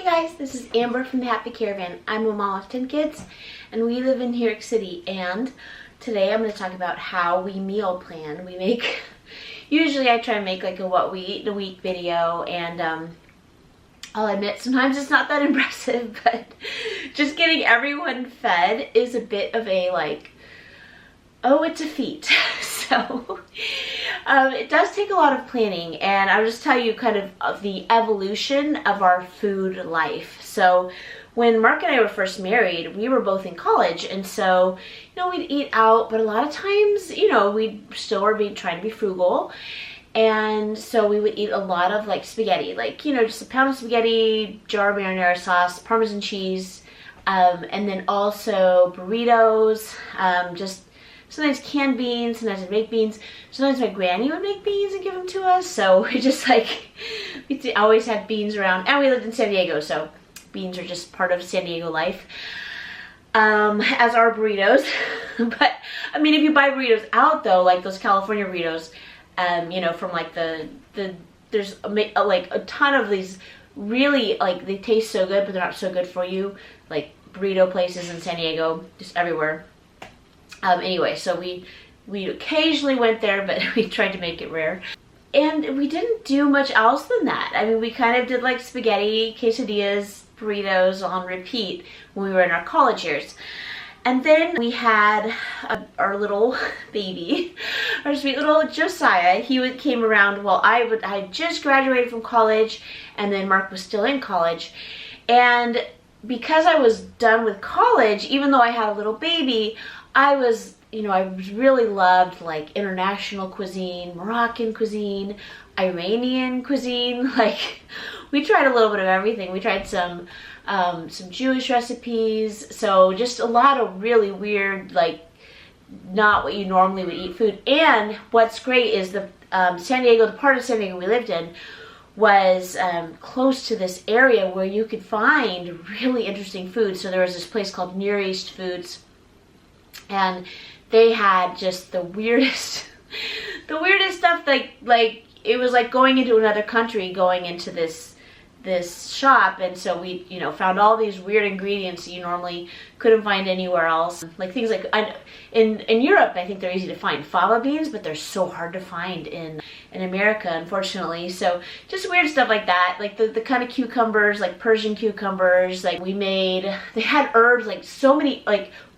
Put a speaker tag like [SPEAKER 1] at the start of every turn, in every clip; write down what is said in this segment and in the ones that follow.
[SPEAKER 1] guys, this is Amber from the Happy Caravan. I'm a mom of 10 kids and we live in New York City, and today I'm going to talk about how we meal plan. Usually I try and make like a what we eat in a week video, and I'll admit sometimes it's not that impressive, but just getting everyone fed is a bit of a it's a feat. So it does take a lot of planning, and I'll just tell you kind of the evolution of our food life. So when Mark and I were first married, we were both in college, and so we'd eat out, but a lot of times we still were trying to be frugal. And so we would eat a lot of spaghetti, just a pound of spaghetti, jar of marinara sauce, Parmesan cheese, and then also burritos, just sometimes canned beans, sometimes I'd make beans. Sometimes my granny would make beans and give them to us. So we just we always had beans around, and we lived in San Diego, so beans are just part of San Diego life, as are burritos. But I mean, if you buy burritos out though, like those California burritos, from there's a ton of these really they taste so good, but they're not so good for you, like burrito places in San Diego, just everywhere. Anyway, so we occasionally went there, but we tried to make it rare. And we didn't do much else than that. I mean, we kind of did spaghetti, quesadillas, burritos on repeat when we were in our college years. And then we had our little baby, our sweet little Josiah. He came around while I had just graduated from college, and then Mark was still in college. And because I was done with college, even though I had a little baby, I really loved international cuisine, Moroccan cuisine, Iranian cuisine. We tried a little bit of everything. We tried some Jewish recipes. So just a lot of really weird, not what you normally would eat food. And what's great is the part of San Diego we lived in was close to this area where you could find really interesting food. So there was this place called Near East Foods, and they had just the weirdest stuff. It was like going into another country, going into this shop. And so we found all these weird ingredients that you normally couldn't find anywhere else, things in Europe. I think they're easy to find, fava beans, but they're so hard to find in America, unfortunately. So just weird stuff like that, the kind of cucumbers, Persian cucumbers. They had herbs, so many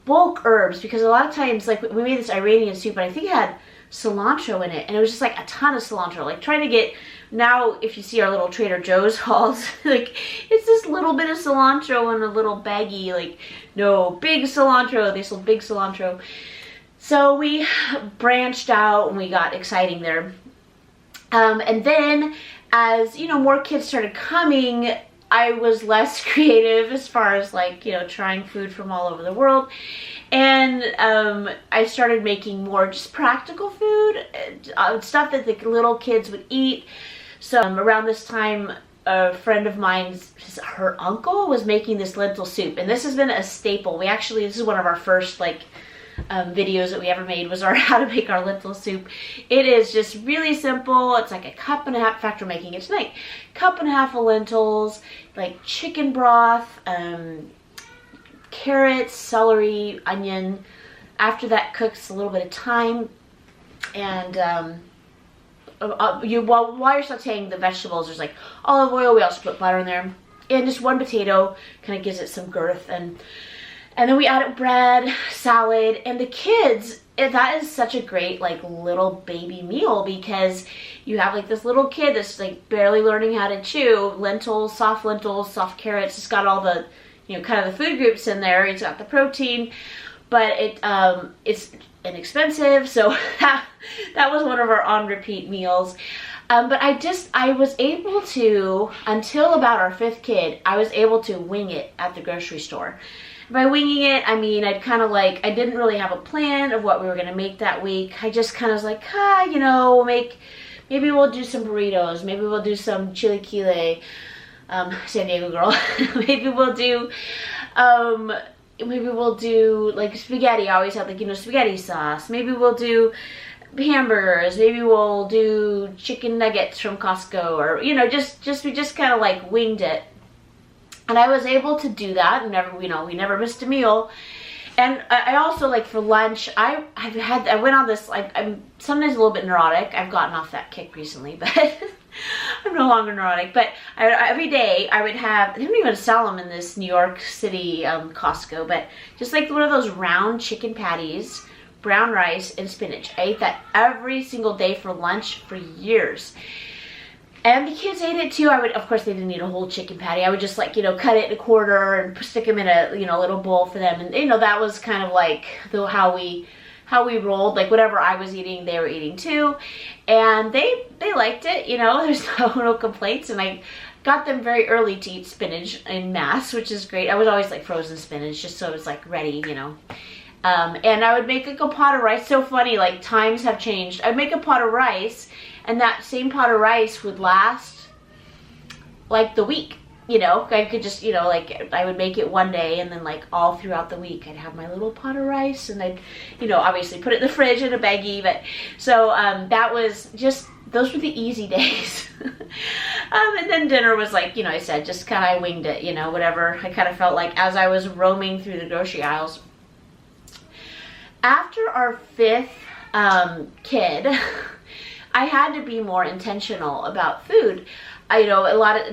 [SPEAKER 1] bulk herbs, because a lot of times we made this Iranian soup, and I think it had cilantro in it, and it was just a ton of cilantro. Trying to get, now if you see our little Trader Joe's hauls, it's this little bit of cilantro in a little baggie. No, big cilantro. They sold big cilantro. So we branched out and we got exciting there. And then as more kids started coming, I was less creative as far as trying food from all over the world. And I started making more just practical food, stuff that the little kids would eat. So around this time, a friend of mine's, her uncle was making this lentil soup, and this has been a staple. This is one of our first videos that we ever made, was how to make our lentil soup. It is just really simple. It's a cup and a half. In fact, we're making it tonight. Cup and a half of lentils, chicken broth, carrots, celery, onion. After that cooks a little bit of thyme, and while you're sauteing the vegetables, there's olive oil. We also put butter in there, and just one potato kind of gives it some girth. And then we added bread, salad, and the kids, that is such a great little baby meal, because you have this little kid that's barely learning how to chew. Lentils, soft carrots. It's got all the kind of the food groups in there. It's got the protein, but it's inexpensive. So that was one of our on repeat meals. But I was able to, until about our 5th kid, I was able to wing it at the grocery store. By winging it, I mean, I'd kind of I didn't really have a plan of what we were going to make that week. I just kind of was maybe we'll do some burritos. Maybe we'll do some chilaquile, San Diego girl. Maybe we'll do spaghetti. I always have spaghetti sauce. Maybe we'll do hamburgers. Maybe we'll do chicken nuggets from Costco, or we just kind of winged it. And I was able to do that, and never, you know, we never missed a meal. And I also, like, for lunch, I went on this, like, I'm sometimes a little bit neurotic. I've gotten off that kick recently, but I'm no longer neurotic. But every day I would have, they don't even sell them in this New York City Costco, but just like one of those round chicken patties, brown rice, and spinach. I ate that every single day for lunch for years. And the kids ate it too. I would, of course, they didn't eat a whole chicken patty. I would just, like, you know, cut it in a quarter and stick them in a, you know, little bowl for them. And, you know, that was kind of like how we rolled. Like, whatever I was eating, they were eating too. And they liked it, you know. There's no complaints. And I got them very early to eat spinach en masse, which is great. I was always, like, frozen spinach just so it was, like, ready, you know. And I would make, like, a pot of rice. So funny, like, times have changed. I'd make a pot of rice, and that same pot of rice would last, like, the week, you know. I could just, you know, like, I would make it one day, and then, like, all throughout the week, I'd have my little pot of rice, and I'd, you know, obviously put it in the fridge in a baggie, but, so, that was just, those were the easy days. And then dinner was, like, you know, I said, just kind of, I winged it, you know, whatever. I kind of felt like as I was roaming through the grocery aisles. After our 5th kid, I had to be more intentional about food. You know,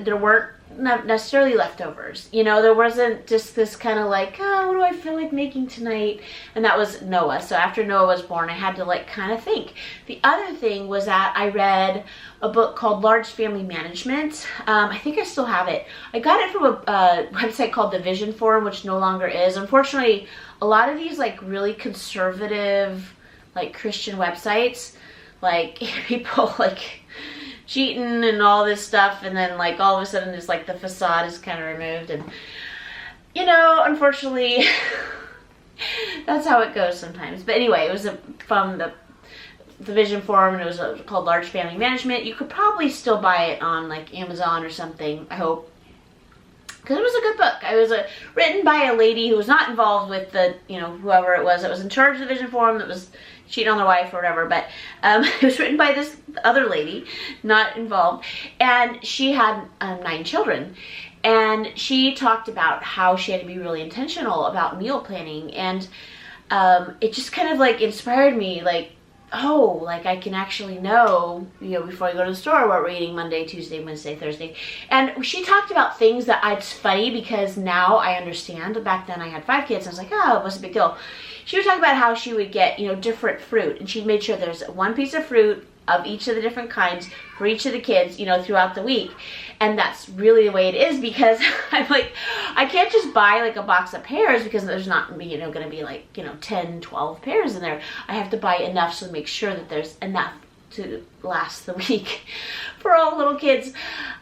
[SPEAKER 1] there weren't necessarily leftovers. You know, there wasn't just this kind of like, oh, what do I feel like making tonight? And that was Noah. So after Noah was born, I had to, like, kind of think. The other thing was that I read a book called Large Family Management. I think I still have it. I got it from a website called the Vision Forum, which no longer is. Unfortunately, a lot of these, like, really conservative, like, Christian websites, like, people, like, cheating and all this stuff, and then, like, all of a sudden it's like the facade is kind of removed, and, you know, unfortunately, that's how it goes sometimes. But anyway, it was from the Vision Forum, and it was called Large Family Management. You could probably still buy it on, like, Amazon or something, I hope. Because it was a good book. It was written by a lady who was not involved with the, you know, whoever it was that was in charge of the Vision Forum that was cheating on their wife or whatever. But it was written by this other lady, not involved. And she had 9 children. And she talked about how she had to be really intentional about meal planning. And it just kind of, like, inspired me, like, oh, like, I can actually know, you know, before I go to the store what we're eating Monday, Tuesday, Wednesday, Thursday. And she talked about things that it's funny because now I understand. Back then I had 5 kids, and I was like, oh, what's a big deal? She was talking about how she would get, you know, different fruit, and she made sure there's one piece of fruit of each of the different kinds for each of the kids, you know, throughout the week. And that's really the way it is, because I'm like, I can't just buy, like, a box of pears because there's not, you know, going to be, like, you know, 10, 12 pears in there. I have to buy enough so to make sure that there's enough to last the week for all little kids.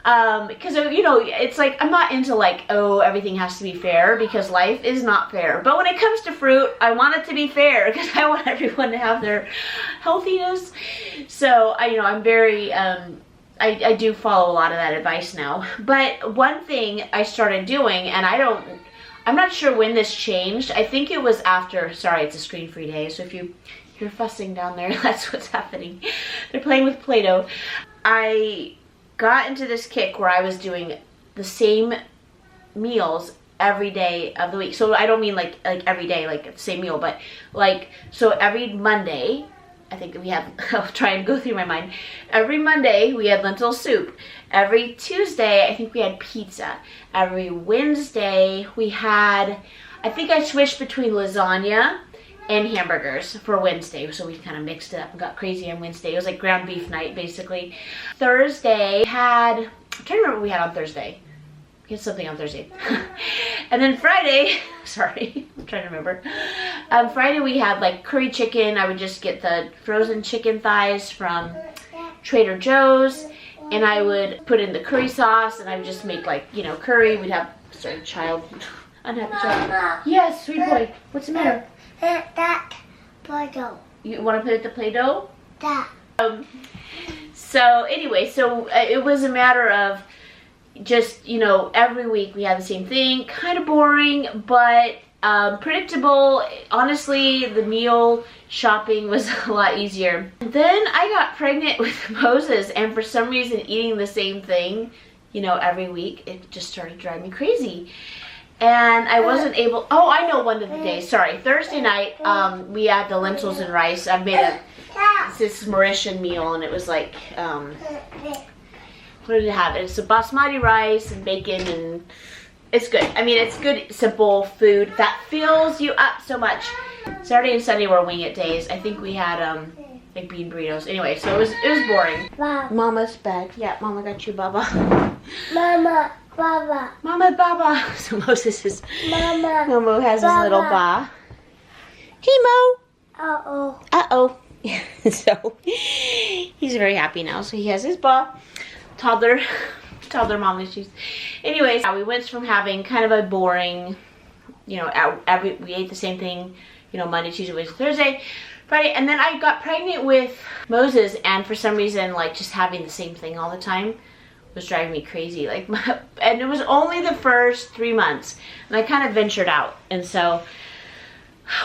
[SPEAKER 1] Because, you know, it's like, I'm not into, like, oh, everything has to be fair, because life is not fair. But when it comes to fruit, I want it to be fair because I want everyone to have their healthiness. So, you know, I'm very, I do follow a lot of that advice now. But one thing I started doing, and I'm not sure when this changed. I think it was after, sorry, it's a screen-free day, so if you're fussing down there, that's what's happening. They're playing with Play-Doh. I got into this kick where I was doing the same meals every day of the week. So I don't mean like every day, like the same meal, but like, so every Monday, I think we have, I'll try and go through my mind. Every Monday we had lentil soup. Every Tuesday, I think we had pizza. Every Wednesday we had, I think I switched between lasagna and hamburgers for Wednesday, so we kind of mixed it up and got crazy on Wednesday. It was like ground beef night, basically. Thursday had, I'm trying to remember what we had on Thursday. We had something on Thursday. And then Friday, sorry, I'm trying to remember. Friday we had like curry chicken. I would just get the frozen chicken thighs from Trader Joe's, and I would put in the curry sauce, and I would just make, like, you know, curry. We'd have, sorry, unhappy child. Yes, sweet boy. What's the matter?
[SPEAKER 2] That Play-Doh.
[SPEAKER 1] You want to put it to Play-Doh?
[SPEAKER 2] That.
[SPEAKER 1] So anyway, so it was a matter of just, you know, every week we had the same thing. Kind of boring, but predictable. Honestly, the meal shopping was a lot easier. Then I got pregnant with Moses, and for some reason eating the same thing every week, it just started driving me crazy. And I wasn't able, I know one of the days, sorry. Thursday night, we had the lentils and rice. I made this Mauritian meal, and it was like, what did it have? It's a basmati rice and bacon, and it's good. I mean, it's good, simple food that fills you up so much. Saturday and Sunday were wing it days. I think we had like bean burritos. Anyway, so it was boring.
[SPEAKER 2] Baba.
[SPEAKER 1] Mama's bed. Yeah, Mama got you, Baba.
[SPEAKER 2] Mama, Baba.
[SPEAKER 1] Mama, Baba. So Moses is.
[SPEAKER 2] Mama.
[SPEAKER 1] Momo has
[SPEAKER 2] Baba.
[SPEAKER 1] his little ba. Hey, Mo.
[SPEAKER 2] Uh-oh.
[SPEAKER 1] Uh-oh. So he's very happy now. So he has his ba. Toddler mom issues. Anyways, we went from having kind of a boring, we ate the same thing, Monday, Tuesday, Wednesday, Thursday, Friday, and then I got pregnant with Moses, and for some reason, like, just having the same thing all the time was driving me crazy. Like, and it was only the first 3 months, and I kind of ventured out, and so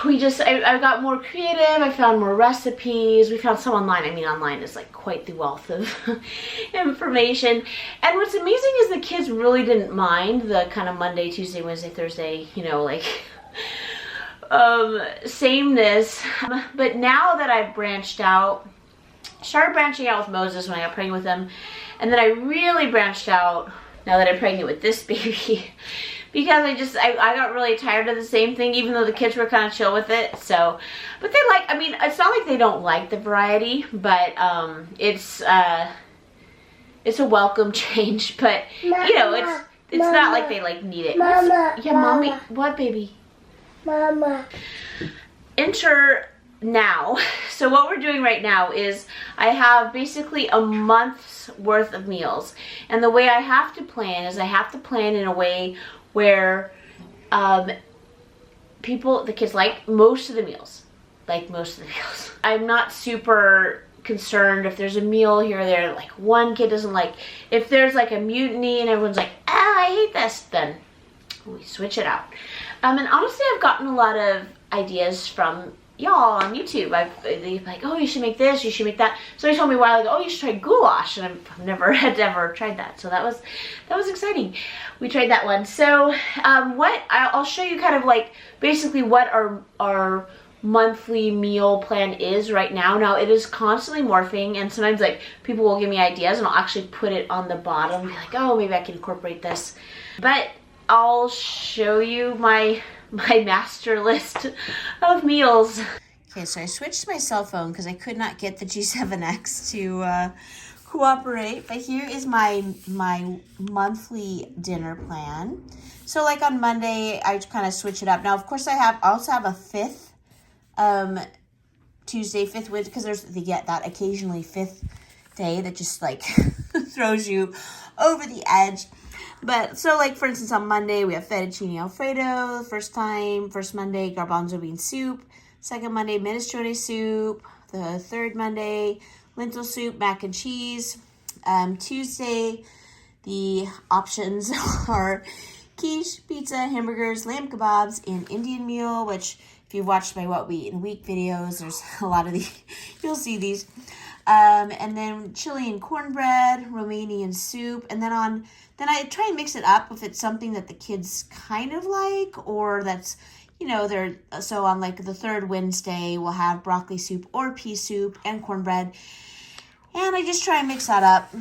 [SPEAKER 1] I got more creative. I found more recipes. We found some online. I mean, online is like quite the wealth of information. And what's amazing is the kids really didn't mind the kind of Monday, Tuesday, Wednesday, Thursday, sameness. But now that I've started branching out with Moses when I got pregnant with him, and then I really branched out now that I'm pregnant with this baby. Because I got really tired of the same thing, even though the kids were kind of chill with it. So, but it's not like they don't like the variety, but it's a welcome change. But
[SPEAKER 2] Mama,
[SPEAKER 1] it's not like they like need it.
[SPEAKER 2] Mama,
[SPEAKER 1] Yeah, Mommy. What, baby?
[SPEAKER 2] Mama.
[SPEAKER 1] Enter now. So what we're doing right now is I have basically a month's worth of meals, and the way I have to plan is I have to plan in a way where the kids like most of the meals. I'm not super concerned if there's a meal here or there, like one kid doesn't like. If there's like a mutiny and everyone's like, I hate this, then we switch it out. And honestly, I've gotten a lot of ideas from y'all on YouTube. They're like, oh, you should make this, you should make that. Somebody told me a while ago, oh, you should try goulash, and I've never tried that. So that was exciting. We tried that one. So I'll show you kind of like basically what our monthly meal plan is right now. Now it is constantly morphing, and sometimes like people will give me ideas and I'll actually put it on the bottom, be like, oh, maybe I can incorporate this. But I'll show you my master list of meals. Okay, so I switched to my cell phone because I could not get the G7X to cooperate. But here is my monthly dinner plan. So like on Monday, I kind of switch it up. Now, of course, I also have a fifth Tuesday, fifth Wednesday, because there's that occasionally fifth day that just like throws you over the edge. But so like for instance on Monday we have fettuccine alfredo, first Monday garbanzo bean soup, second Monday minestrone soup, the third Monday lentil soup, mac and cheese. Tuesday the options are quiche, pizza, hamburgers, lamb kebabs, and Indian meal, which if you've watched my What We Eat in a Week videos, there's a lot of these, you'll see these. And then chili and cornbread, Romanian soup, and then I try and mix it up if it's something that the kids kind of like, or that's, so on like the third Wednesday, we'll have broccoli soup or pea soup and cornbread, and I just try and mix that up.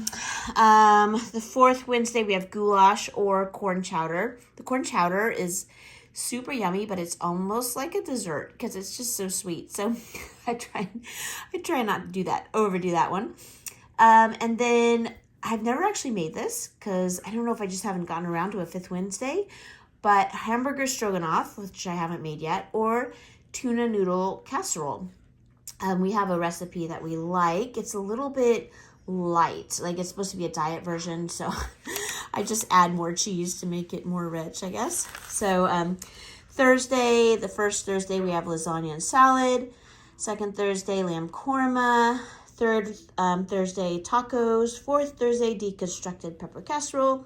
[SPEAKER 1] The fourth Wednesday, we have goulash or corn chowder. The corn chowder is super yummy, but it's almost like a dessert because it's just so sweet. So I try not to overdo that one. And then I've never actually made this because I don't know if I just haven't gotten around to a fifth Wednesday, but hamburger stroganoff, which I haven't made yet, or tuna noodle casserole. We have a recipe that we like. It's a little bit light, like it's supposed to be a diet version, so I just add more cheese to make it more rich, I guess. So the first Thursday we have lasagna and salad, second Thursday lamb korma, third Thursday tacos, fourth Thursday deconstructed pepper casserole,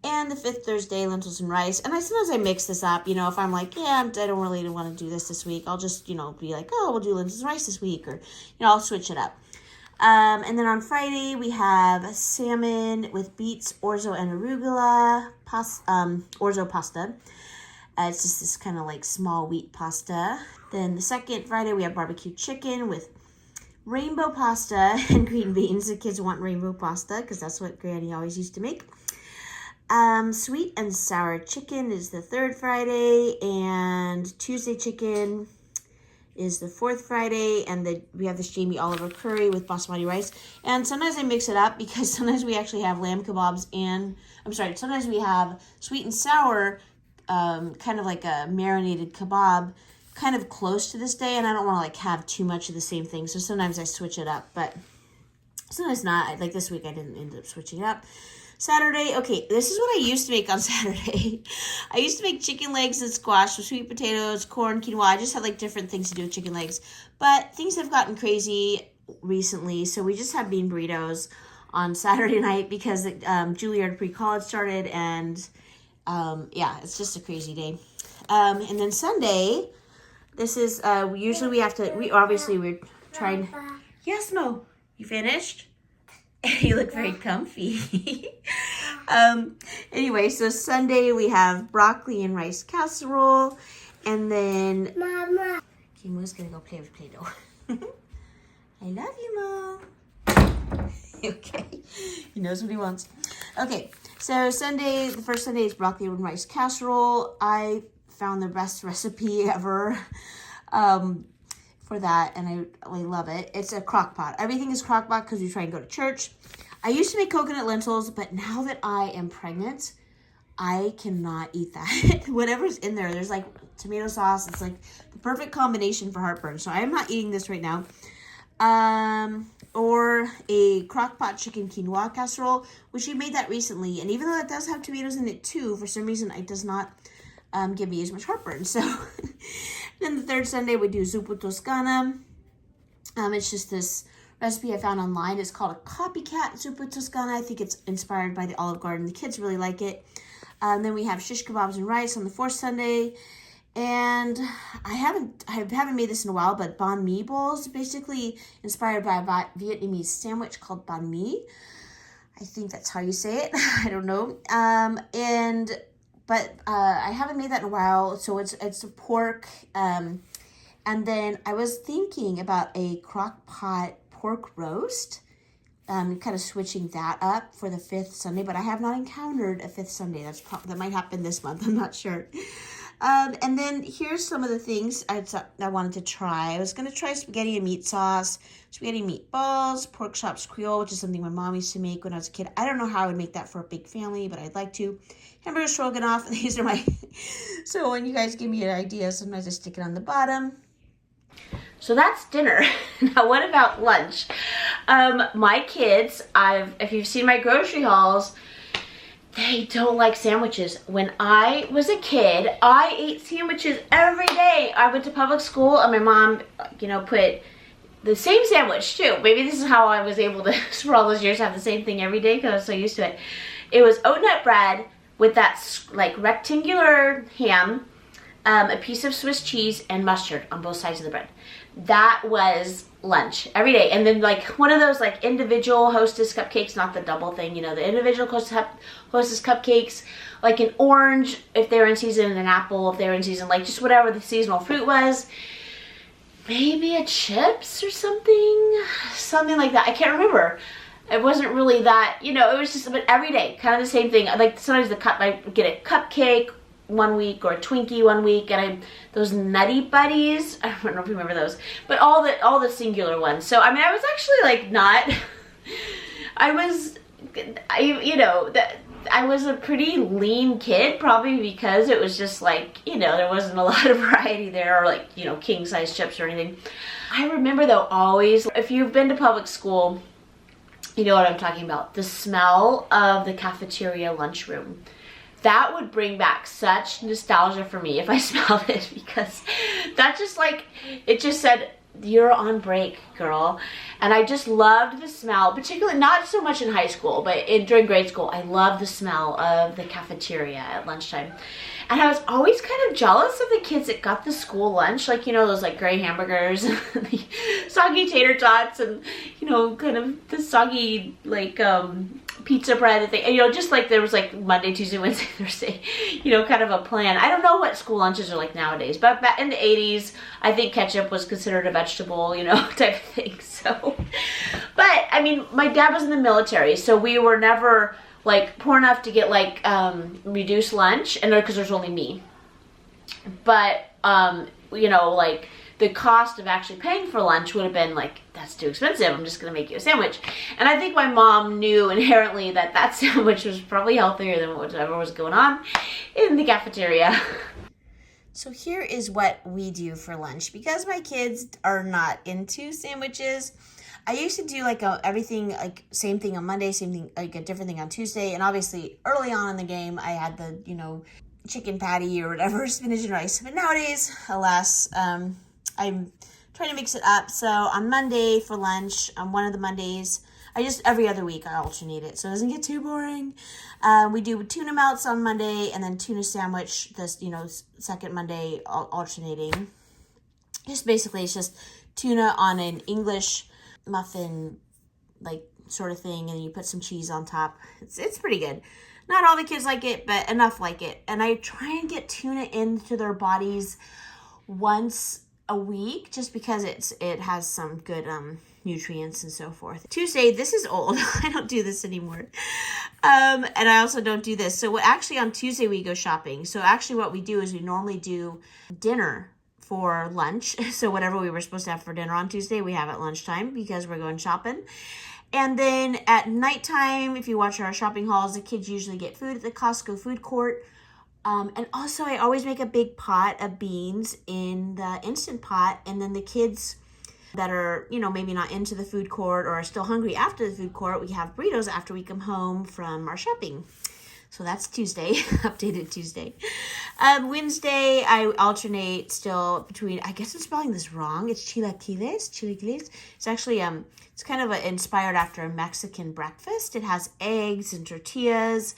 [SPEAKER 1] and the fifth Thursday lentils and rice. And sometimes I mix this up, if I'm like, I don't really want to do this week, I'll just be like, oh, we'll do lentils and rice this week, or I'll switch it up. And then on Friday, we have salmon with beets, orzo, and arugula, orzo pasta. It's just this kind of like small wheat pasta. Then the second Friday, we have barbecue chicken with rainbow pasta and green beans. The kids want rainbow pasta because that's what Granny always used to make. Sweet and sour chicken is the third Friday, and Tuesday chicken is the fourth Friday, and we have this Jamie Oliver curry with basmati rice. And sometimes I mix it up because sometimes we actually have lamb kebabs sometimes we have sweet and sour, kind of like a marinated kebab, kind of close to this day, and I don't want to like have too much of the same thing, so sometimes I switch it up, but sometimes not. Like this week I didn't end up switching it up. Saturday, okay, this is what I used to make on Saturday. I used to make chicken legs and squash with sweet potatoes, corn, quinoa. I just had like different things to do with chicken legs, but things have gotten crazy recently, so we just had bean burritos on Saturday night because Juilliard pre-college started, and it's just a crazy day. And then Sunday, this is, we're trying. Yes, Mo, you finished? You look very comfy. Anyway, so Sunday we have broccoli and rice casserole, and then
[SPEAKER 2] Mama.
[SPEAKER 1] Okay, Mo's gonna go play with Play-Doh. I love you, Mo. Okay, he knows what he wants. Okay, so the first Sunday is broccoli and rice casserole. I found the best recipe ever for that, and I love it. It's a crock pot. Everything is crock pot because we try and go to church. I used to make coconut lentils, but now that I am pregnant, I cannot eat that. Whatever's in there, there's like tomato sauce. It's like the perfect combination for heartburn. So I am not eating this right now. Or a crock pot chicken quinoa casserole, which we made that recently. And even though it does have tomatoes in it too, for some reason it does not give me as much heartburn. So then the third Sunday we do zuppa toscana. It's just this recipe I found online. It's called a copycat zuppa toscana. I think it's inspired by the Olive Garden. The kids really like it. Then we have shish kebabs and rice on the fourth Sunday. And I haven't made this in a while, but banh mi bowls, basically inspired by a Vietnamese sandwich called banh mi. I think that's how you say it. I don't know. But I haven't made that in a while, so it's a pork. And then I was thinking about a crock pot pork roast, kind of switching that up for the fifth Sunday, but I have not encountered a fifth Sunday. That might happen this month. I'm not sure. And then here's some of the things I wanted to try. I was going to try spaghetti and meat sauce, spaghetti meatballs, pork chops Creole, which is something my mom used to make when I was a kid. I don't know how I would make that for a big family, but I'd like to. Hamburger stroganoff. These are my... So when you guys give me an idea, sometimes I stick it on the bottom. So that's dinner. Now what about lunch? My kids, if you've seen my grocery hauls, they don't like sandwiches. When I was a kid, I ate sandwiches every day. I went to public school and my mom, put the same sandwich too. Maybe this is how I was able to, for all those years, have the same thing every day because I was so used to it. It was oat nut bread with that like rectangular ham, a piece of Swiss cheese, and mustard on both sides of the bread. That was lunch every day. And then like one of those like individual Hostess cupcakes, not the double thing, the individual Hostess cupcakes, like an orange if they were in season, and an apple if they were in season, like just whatever the seasonal fruit was. Maybe a chips or something like that. I can't remember. It wasn't really that, it was just, but every day, kind of the same thing. Like sometimes I get a cupcake one week or a Twinkie one week, and those Nutty Buddies, I don't know if you remember those, but all the singular ones. So I mean, I was actually like not, I was a pretty lean kid, probably because it was just like, there wasn't a lot of variety there, or like, king size chips or anything. I remember though, always, if you've been to public school, you know what I'm talking about. The smell of the cafeteria lunchroom. That would bring back such nostalgia for me if I smelled it, because that just like, it just said you're on break, girl. And I just loved the smell, particularly not so much in high school, but during grade school, I loved the smell of the cafeteria at lunchtime. And I was always kind of jealous of the kids that got the school lunch, like, you know, those like gray hamburgers, the soggy tater tots, and, you know, kind of the soggy like pizza bread and thing. And, you know, just like there was like Monday, Tuesday, Wednesday, Thursday, you know, kind of a plan. I don't know what school lunches are like nowadays, but back in the 80s, I think ketchup was considered a vegetable, you know, type of thing. So, but I mean, my dad was in the military, so we were never like poor enough to get like reduced lunch, and because there's only me. But you know, like the cost of actually paying for lunch would have been like, that's too expensive, I'm just gonna make you a sandwich. And I think my mom knew inherently that that sandwich was probably healthier than whatever was going on in the cafeteria.
[SPEAKER 3] So here is what we do for lunch. Because my kids are not into sandwiches, I used to do like everything, like same thing on Monday, same thing, like a different thing on Tuesday. And obviously early on in the game, I had the, you know, chicken patty or whatever, spinach and rice. But nowadays, alas, I'm trying to mix it up. So on Monday for lunch, on one of the Mondays, every other week I alternate it so it doesn't get too boring. We do tuna melts on Monday and then tuna sandwich this, you know, second Monday alternating. Just basically it's just tuna on an English muffin like sort of thing, and you put some cheese on top. It's pretty good. Not all the kids like it, but enough like it. And I try and get tuna into their bodies once a week just because it has some good nutrients and so forth. Tuesday, this is old. I don't do this anymore. And I also don't do this. So actually on Tuesday we go shopping. So actually what we do is we normally do dinner for lunch. So whatever we were supposed to have for dinner on Tuesday, we have at lunchtime because we're going shopping. And then at nighttime, if you watch our shopping hauls, the kids usually get food at the Costco food court. And also I always make a big pot of beans in the Instant Pot. And then the kids that are, you know, maybe not into the food court or are still hungry after the food court, we have burritos after we come home from our shopping. So that's Tuesday, updated Tuesday. Wednesday, I alternate still between, I guess I'm spelling this wrong. It's chilaquiles. It's actually, it's kind of inspired after a Mexican breakfast. It has eggs and tortillas.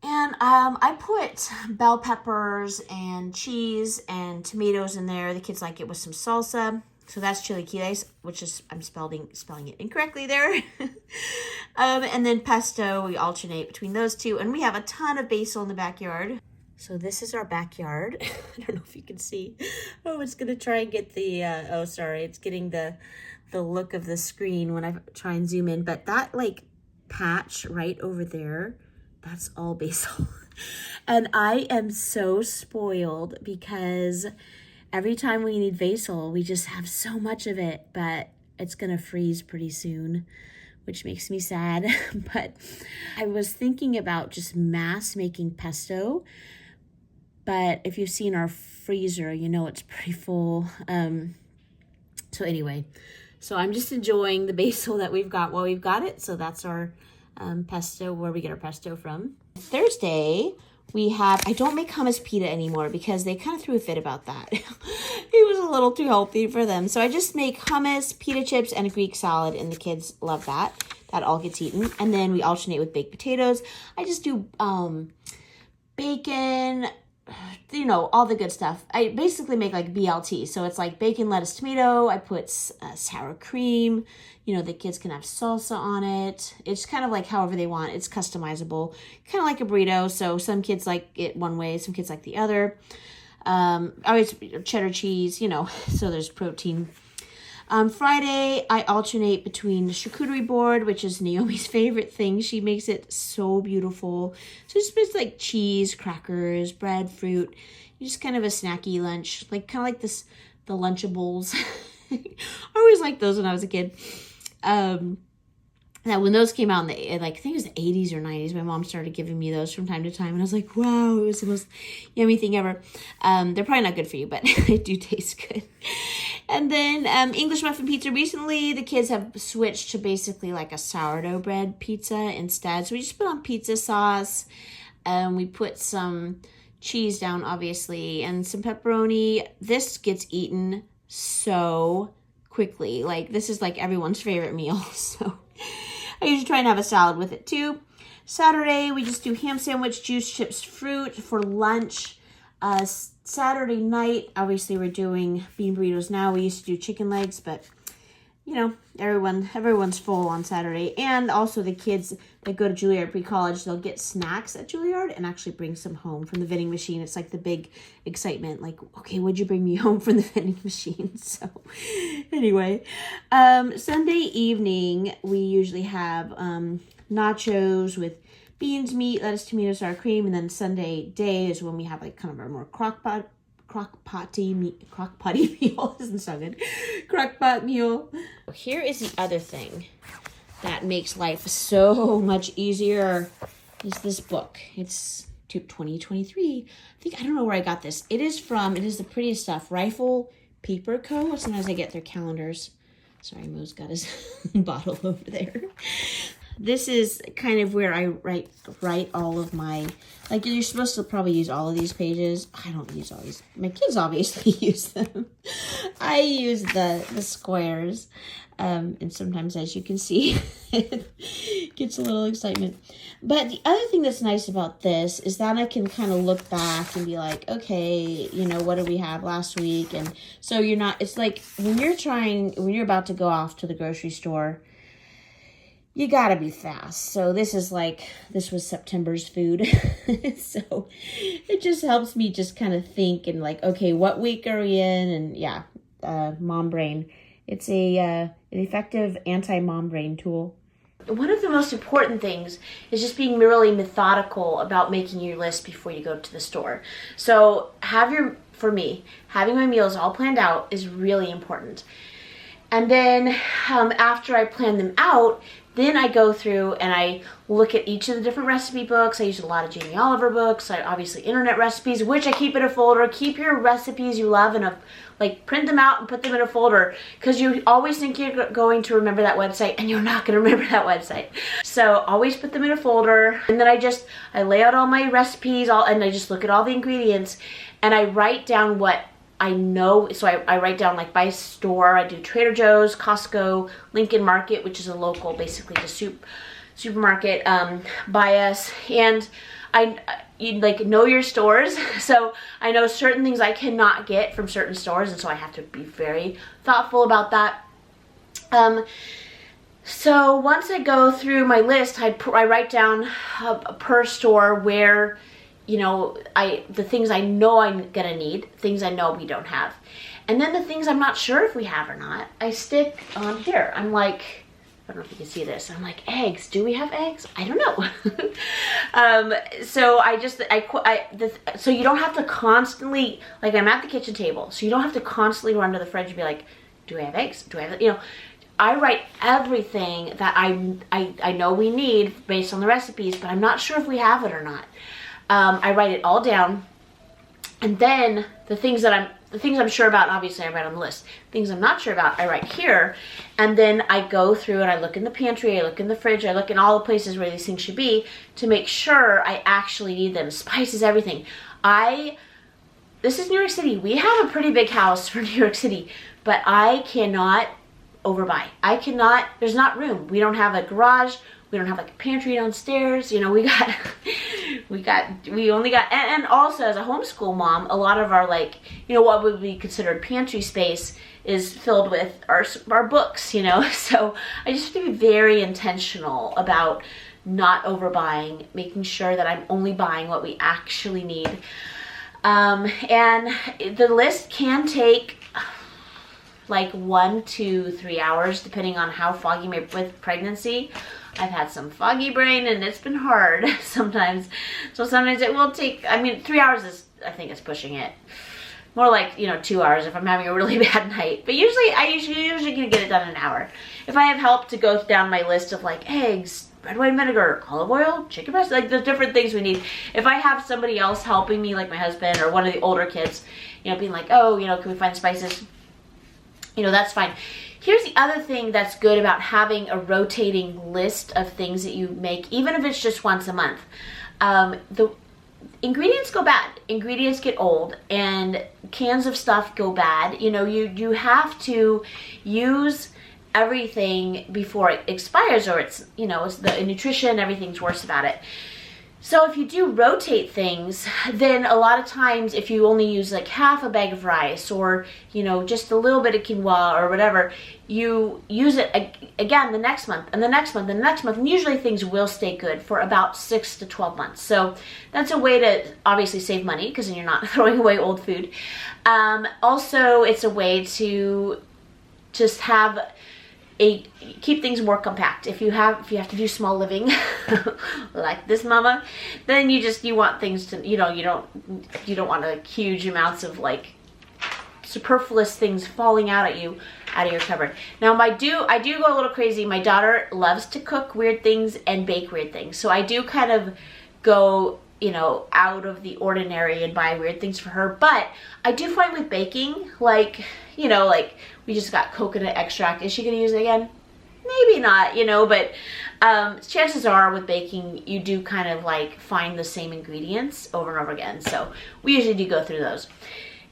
[SPEAKER 3] And I put bell peppers and cheese and tomatoes in there. The kids like it with some salsa. So that's chilaquiles, which is, I'm spelling it incorrectly there. And then pesto, we alternate between those two. And we have a ton of basil in the backyard. So this is our backyard. I don't know if you can see. Oh, it's going to try and get the, it's getting the look of the screen when I try and zoom in. But that like patch right over there, that's all basil. And I am so spoiled because every time we need basil, we just have so much of it, but it's going to freeze pretty soon, which makes me sad. But I was thinking about just mass making pesto, but if you've seen our freezer, you know it's pretty full. So anyway, so I'm just enjoying the basil that we've got while we've got it. So that's our pesto, where we get our pesto from. Thursday, we have, I don't make hummus pita anymore because they kind of threw a fit about that. It was a little too healthy for them. So I just make hummus, pita chips, and a Greek salad, and the kids love that. That all gets eaten. And then we alternate with baked potatoes. I just do bacon, you know, all the good stuff. I basically make like BLT. So it's like bacon, lettuce, tomato. I put sour cream. You know, the kids can have salsa on it. It's kind of like however they want. It's customizable. Kind of like a burrito. So some kids like it one way, some kids like the other. Always cheddar cheese, you know, so there's protein. Friday, I alternate between the charcuterie board, which is Naomi's favorite thing. She makes it so beautiful. So it's just like cheese, crackers, bread, fruit. Just kind of a snacky lunch, like kind of like this, the Lunchables. I always liked those when I was a kid. Now when those came out in the, like, I think it was the 80s or 90s, my mom started giving me those from time to time, and I was like, wow, it was the most yummy thing ever. They're probably not good for you, but they do taste good. And then English muffin pizza. Recently, the kids have switched to basically like a sourdough bread pizza instead. So we just put on pizza sauce. We put some cheese down, obviously, and some pepperoni. This gets eaten so quickly. Like, this is like everyone's favorite meal. So I usually try and have a salad with it too. Saturday, we just do ham sandwich, juice, chips, fruit for lunch. Saturday night, obviously we're doing bean burritos now. We used to do chicken legs, but you know, everyone's full on Saturday. And also the kids that go to Juilliard pre-college, they'll get snacks at Juilliard and actually bring some home from the vending machine. It's like the big excitement, like, okay, what'd you bring me home from the vending machine? So anyway, Sunday evening, we usually have nachos with beans, meat, lettuce, tomato, sour cream. And then Sunday day is when we have like kind of our more crock-potty meal. Isn't so good. Crock-pot meal. Here is the other thing that makes life so much easier is this book. It's 2023. I don't know where I got this. It is the prettiest stuff. Rifle Paper Co. Sometimes I get their calendars. Sorry, Mo's got his bottle over there. This is kind of where I write all of my, like, you're supposed to probably use all of these pages. I don't use all these. My kids obviously use them. I use the squares. And sometimes, as you can see, it gets a little excitement. But the other thing that's nice about this is that I can kind of look back and be like, okay, you know, what did we have last week? And so it's like when you're about to go off to the grocery store, you gotta be fast. So this was September's food. So it just helps me just kind of think and like, okay, what week are we in? And yeah, mom brain. It's an effective anti-mom brain tool.
[SPEAKER 1] One of the most important things is just being really methodical about making your list before you go to the store. So having my meals all planned out is really important. And then after I plan them out, then I go through and I look at each of the different recipe books. I use a lot of Jamie Oliver books. Obviously internet recipes, which I keep in a folder. Keep your recipes you love print them out and put them in a folder, because you always think you're going to remember that website and you're not going to remember that website. So always put them in a folder, and then I lay out all my recipes and I just look at all the ingredients and I write down what I know. So I write down like by store. I do Trader Joe's, Costco, Lincoln Market, which is a local, basically just supermarket by us. And you like know your stores. So I know certain things I cannot get from certain stores, and so I have to be very thoughtful about that. So once I go through my list, I write down per store where, you know, the things I know I'm gonna need, things I know we don't have. And then the things I'm not sure if we have or not, I stick on here. I'm like, I don't know if you can see this. I'm like, eggs. Do we have eggs? I don't know. So you don't have to constantly, like, I'm at the kitchen table, so you don't have to constantly run to the fridge and be like, do I have eggs? Do I have, you know, I write everything that I know we need based on the recipes, but I'm not sure if we have it or not. I write it all down, and then the things I'm sure about, obviously I write on the list. Things I'm not sure about, I write here, and then I go through and I look in the pantry, I look in the fridge, I look in all the places where these things should be to make sure I actually need them. Spices, everything. This is New York City. We have a pretty big house for New York City, but I cannot overbuy. There's not room. We don't have a garage. We don't have like a pantry downstairs. You know, we only got, and also as a homeschool mom, a lot of our, like, you know, what would be considered pantry space is filled with our books, you know. So I just have to be very intentional about not overbuying, making sure that I'm only buying what we actually need. And the list can take like 1 to 3 hours, depending on how foggy with pregnancy. I've had some foggy brain and it's been hard sometimes. So sometimes it will take, 3 hours is, I think it's pushing it. More like, 2 hours if I'm having a really bad night. But I usually can get it done in an hour. If I have help to go down my list of like eggs, red wine vinegar, olive oil, chicken breast, like the different things we need. If I have somebody else helping me, like my husband or one of the older kids, being like, oh, can we find spices? That's fine. Here's the other thing that's good about having a rotating list of things that you make, even if it's just once a month. ingredients go bad. Ingredients get old, and cans of stuff go bad. You know, you have to use everything before it expires, or it's, you know, it's the nutrition, everything's worse about it. So if you do rotate things, then a lot of times if you only use like half a bag of rice, or, you know, just a little bit of quinoa or whatever, you use it again the next month and the next month and the next month, and usually things will stay good for about 6 to 12 months. So that's a way to obviously save money, because then you're not throwing away old food. Also, it's a way to just keep things more compact. If you have to do small living like this mama, then you want things to, you know, you don't want like huge amounts of like superfluous things falling out of your cupboard. Now I do go a little crazy. My daughter loves to cook weird things and bake weird things, so I do kind of go, you know, out of the ordinary and buy weird things for her. But I do find with baking, like, you know, like we just got coconut extract. Is she gonna use it again? Maybe not, you know, but chances are with baking, you do kind of like find the same ingredients over and over again. So we usually do go through those.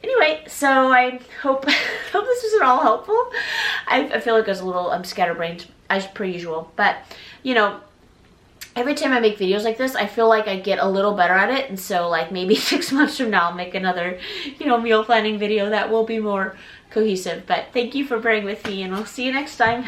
[SPEAKER 1] Anyway, so I hope this was all helpful. I feel like I was a little scatterbrained as per usual, but you know, every time I make videos like this, I feel like I get a little better at it. And so like maybe 6 months from now, I'll make another, you know, meal planning video that will be more cohesive. But thank you for bearing with me, and I'll see you next time.